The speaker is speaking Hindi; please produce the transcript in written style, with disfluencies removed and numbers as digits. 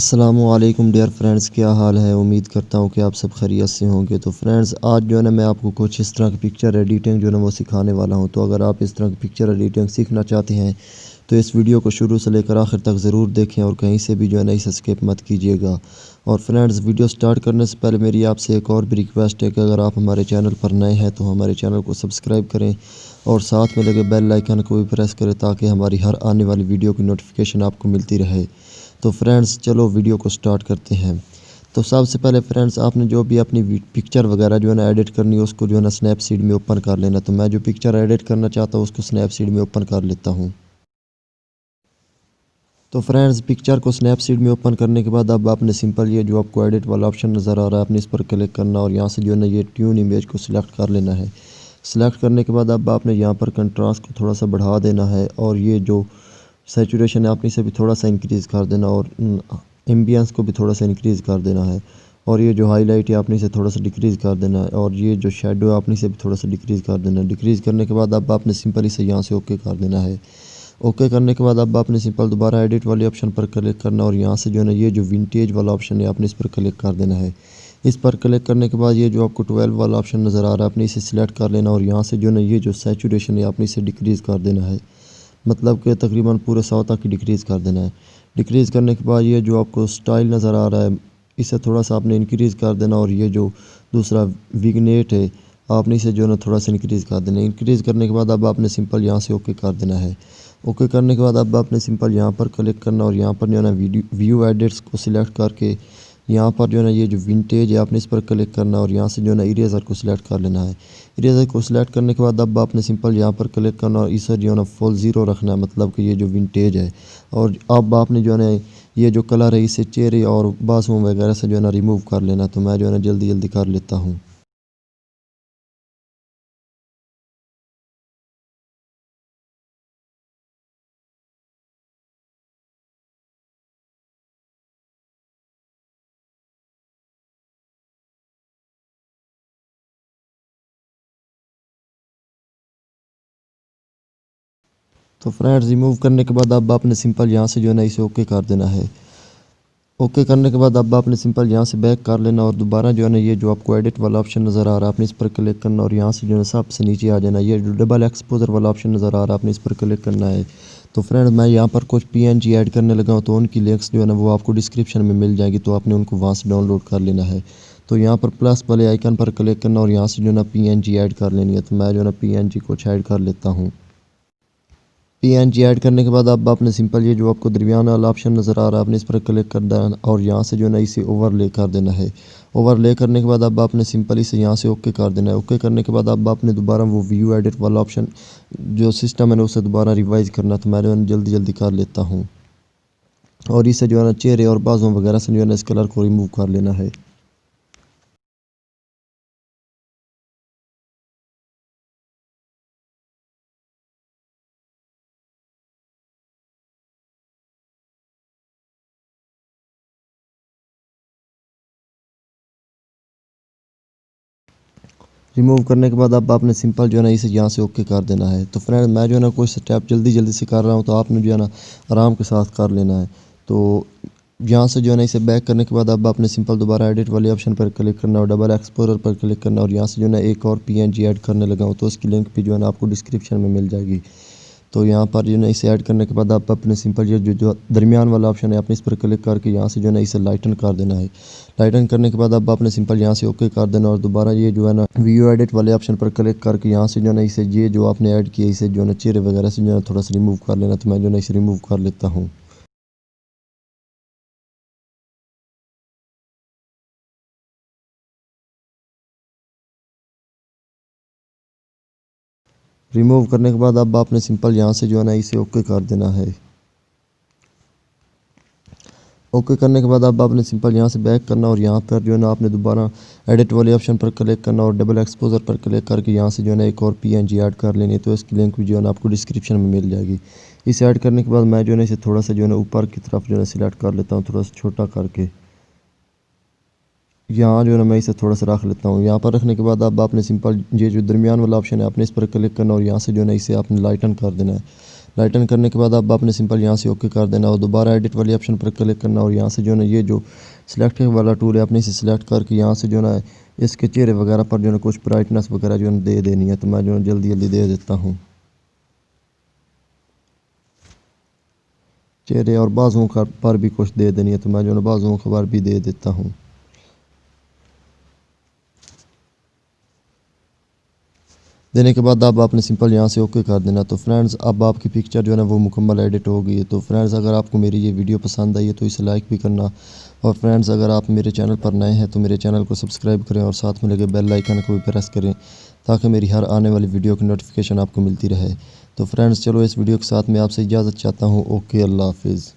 अस्सलाम वालेकुम डियर फ्रेंड्स, क्या हाल है। उम्मीद करता हूँ कि आप सब खैरियत से होंगे। तो फ्रेंड्स, आज जो है ना मैं आपको कुछ इस तरह की पिक्चर एडिटिंग जो है ना वो सिखाने वाला हूँ। तो अगर आप इस तरह की पिक्चर एडिटिंग सीखना चाहते हैं तो इस वीडियो को शुरू से लेकर आखिर तक ज़रूर देखें और कहीं से भी जो है ना इसे स्किप मत कीजिएगा। और फ्रेंड्स, वीडियो स्टार्ट करने से पहले मेरी आपसे एक और भी रिक्वेस्ट है कि अगर आप हमारे चैनल पर नए हैं तो हमारे चैनल को सब्सक्राइब करें और साथ में लगे बेल आइकन को भी प्रेस करें ताकि हमारी हर आने वाली वीडियो की नोटिफिकेशन आपको मिलती रहे। तो फ्रेंड्स, चलो वीडियो को स्टार्ट करते हैं। तो सबसे पहले फ्रेंड्स, आपने जो भी अपनी पिक्चर वगैरह जो है ना एडिट करनी है उसको जो है ना स्नैपसीड में ओपन कर लेना। तो मैं जो पिक्चर एडिट करना चाहता हूँ उसको स्नैपसीड में ओपन कर लेता हूँ। तो फ्रेंड्स, पिक्चर को स्नैपसीड में ओपन करने के बाद अब आपने सिंपल ये जो आपको एडिट वाला ऑप्शन नज़र आ रहा है आपने इस पर क्लिक करना और यहाँ से जो है ना ये ट्यून इमेज को सिलेक्ट कर लेना है। सिलेक्ट करने के बाद अब आपने यहाँ पर कंट्रास्ट को थोड़ा सा बढ़ा देना है और ये जो सैचुरेशन है आपने इसे भी थोड़ा सा इंक्रीज़ कर देना और एम्बियंस को भी थोड़ा सा इंक्रीज़ कर देना है। और ये जो हाईलाइट है आपने इसे थोड़ा सा डिक्रीज़ कर देना है और ये जो शेडो है आपने इसे भी थोड़ा सा डिक्रीज़ कर देना है। डिक्रीज़ करने के बाद अब आपने सिंपल इसे यहाँ से ओके कर देना है। ओके करने के बाद अब आपने सिंपल दोबारा एडिट वाले ऑप्शन पर क्लिक करना और यहाँ से जो है ना ये जो विंटेज वाला ऑप्शन है आपने इस पर क्लिक कर देना है। इस पर क्लिक करने के बाद ये जो आपको 12 वाला ऑप्शन नज़र आ रहा है आपने इसे सिलेक्ट कर लेना और यहाँ से जो है ना ये जो सैचुरेशन है आपने इसे डिक्रीज़ कर देना है। मतलब कि तकरीबन पूरे 100 तक डिक्रीज़ कर देना है। डिक्रीज़ करने के बाद ये जो आपको स्टाइल नज़र आ रहा है इसे थोड़ा सा आपने इंक्रीज़ कर देना और ये जो दूसरा विग्नेट है आपने इसे जो है ना थोड़ा सा इंक्रीज़ कर देना है। इंक्रीज़ करने के बाद अब आपने सिंपल यहाँ से ओके कर देना है। ओके करने के बाद अब आपने सिंपल यहाँ पर क्लिक करना और यहाँ पर जो है ना व्यू एडिट्स को सिलेक्ट करके यहाँ पर जो है ना ये जो विंटेज है आपने इस पर क्लिक करना और यहाँ से जो है ना इरेज़र को सिलेक्ट कर लेना है। इरेज़र को सिलेक्ट करने के बाद अब आपने सिंपल यहाँ पर क्लिक करना और इसे जो है ना फुल ज़ीरो रखना है, मतलब कि ये जो विंटेज है। और अब आपने जो है ना ये जो कलर है इसे चेहरे और बाजुओं वगैरह से जो है ना रिमूव कर लेना। तो मैं जो है ना जल्दी जल्दी कर लेता हूँ। तो फ्रेंड्स, रिमूव करने के बाद अब आपने सिंपल यहाँ से जो है ना इसे ओके कर देना है। ओके करने के बाद अब आपने सिंपल यहाँ से बैक कर लेना और दोबारा जो है ना ये जो आपको एडिट वाला ऑप्शन नज़र आ रहा है आपने इस पर क्लिक करना और यहाँ से जो है सबसे नीचे आ जाना। ये जो डबल एक्सपोजर वाला ऑप्शन नज़र आ रहा है आपने इस पर क्लिक करना है। तो फ्रेंड, मैं यहाँ पर कुछ पीएनजी ऐड करने लगा हूँ तो उनकी लिंक्स जो है ना वो आपको डिस्क्रिप्शन में मिल जाएगी, तो आपने उनको वहाँ से डाउनलोड कर लेना है। तो यहाँ पर प्लस वाले आइकन पर क्लिक करना और यहाँ से जो है ना पीएनजी ऐड कर लेनी है। तो मैं जो है ना पीएनजी कुछ ऐड कर लेता हूँ। पीएनजी ऐड करने के बाद अब आपने सिंपल ये जो आपको दरमियान वाला ऑप्शन नज़र आ रहा है आपने इस पर क्लिक कर देना और यहाँ से जो है ना इसे ओवरले कर देना है। ओवरले करने के बाद अब आपने सिंपल इसे यहाँ से ओके कर देना है। ओके करने के बाद अब आपने दोबारा वो व्यू एडिट वाला ऑप्शन जो सिस्टम है ना उसे दोबारा रिवाइज़ करना। तो मैं जो है जल्दी जल्दी कर लेता हूँ और इसे जो है ना चेहरे और बाजुओं वगैरह से जो है ना इस कलर को रिमूव कर लेना है। रिमूव करने के बाद अब आपने सिंपल जो है ना इसे यहाँ से ओके कर देना है। तो फ्रेंड, मैं जो है ना कुछ स्टेप जल्दी जल्दी से कर रहा हूँ तो आपने जो है ना आराम के साथ कर लेना है। तो यहाँ से जो है ना इसे बैक करने के बाद अब आपने सिंपल दोबारा एडिट वाले ऑप्शन पर क्लिक करना और डबल एक्सप्लोरर पर क्लिक करना और यहाँ से जो है ना एक और पीएनजी ऐड करने लगा हूँ तो उसकी लिंक भी जो है ना आपको डिस्क्रिप्शन में मिल जाएगी। तो यहाँ पर जो है ना इसे ऐड करने के बाद आप अपने सिंपल ये जो दरमियान वाला ऑप्शन है आपने इस पर क्लिक करके यहाँ से जो है ना इसे लाइटन कर देना है। लाइटन करने के बाद अब आपने सिंपल यहाँ से ओके कर देना और दोबारा ये जो है ना वीडियो एडिट वाले ऑप्शन पर क्लिक करके यहाँ से जो है ना इसे ये जो आपने ऐड किया इसे जो है ना चेहरे वगैरह से जो है थोड़ा सा रिमूव कर लेना। तो मैं जो है ना इसे रिमूव कर लेता हूँ। रिमूव करने के बाद अब आपने सिंपल यहाँ से जो है ना इसे ओके कर देना है। ओके करने के बाद अब आपने सिंपल यहाँ से बैक करना और यहाँ पर जो है ना आपने दोबारा एडिट वाले ऑप्शन पर क्लिक करना और डबल एक्सपोजर पर क्लिक करके यहाँ से जो है ना एक और पीएनजी ऐड कर लेनी है। तो इसकी लिंक भी जो है ना आपको डिस्क्रिप्शन में मिल जाएगी। इसे ऐड करने के बाद मैं जो है ना इसे थोड़ा सा जो है ना ऊपर की तरफ जो है ना सिलेक्ट कर लेता हूँ, थोड़ा सा छोटा करके यहाँ जो है ना मैं इसे थोड़ा सा रख लेता हूँ। यहाँ पर रखने के बाद अब आपने सिंपल ये जो दरमियान वाला ऑप्शन है आपने इस पर क्लिक करना और यहाँ से जो है ना इसे आपने लाइटन कर देना है। लाइटन करने के बाद अब आपने सिंपल यहाँ से ओके कर देना और दोबारा एडिट वाली ऑप्शन पर क्लिक करना और यहाँ से जो है ना ये जो सिलेक्ट वाला टूल है अपने इसे सिलेक्ट करके यहाँ से जो है ना इसके चेहरे वगैरह पर जो है कुछ ब्राइटनेस वगैरह जो है दे देनी है। तो मैं जो है जल्दी जल्दी दे देता हूँ। चेहरे और बाजुओं का पर भी कुछ दे देनी है। तो मैं जो है बाजुओं का पर भी दे देता हूँ। देने के बाद अब आपने सिंपल यहाँ से ओके कर देना। तो फ्रेंड्स अब आपकी पिक्चर जो है ना वो मुकम्मल एडिट हो गई है। तो फ्रेंड्स अगर आपको मेरी ये वीडियो पसंद आई है तो इसे लाइक भी करना और फ्रेंड्स अगर आप मेरे चैनल पर नए हैं तो मेरे चैनल को सब्सक्राइब करें और साथ में लगे बेल आइकन को भी प्रेस करें ताकि मेरी हर आने वाली वीडियो की नोटिफिकेशन आपको मिलती रहे। तो फ्रेंड्स चलो इस वीडियो के साथ मैं आपसे इजाज़त चाहता हूँ। ओके, अल्लाह हाफिज़।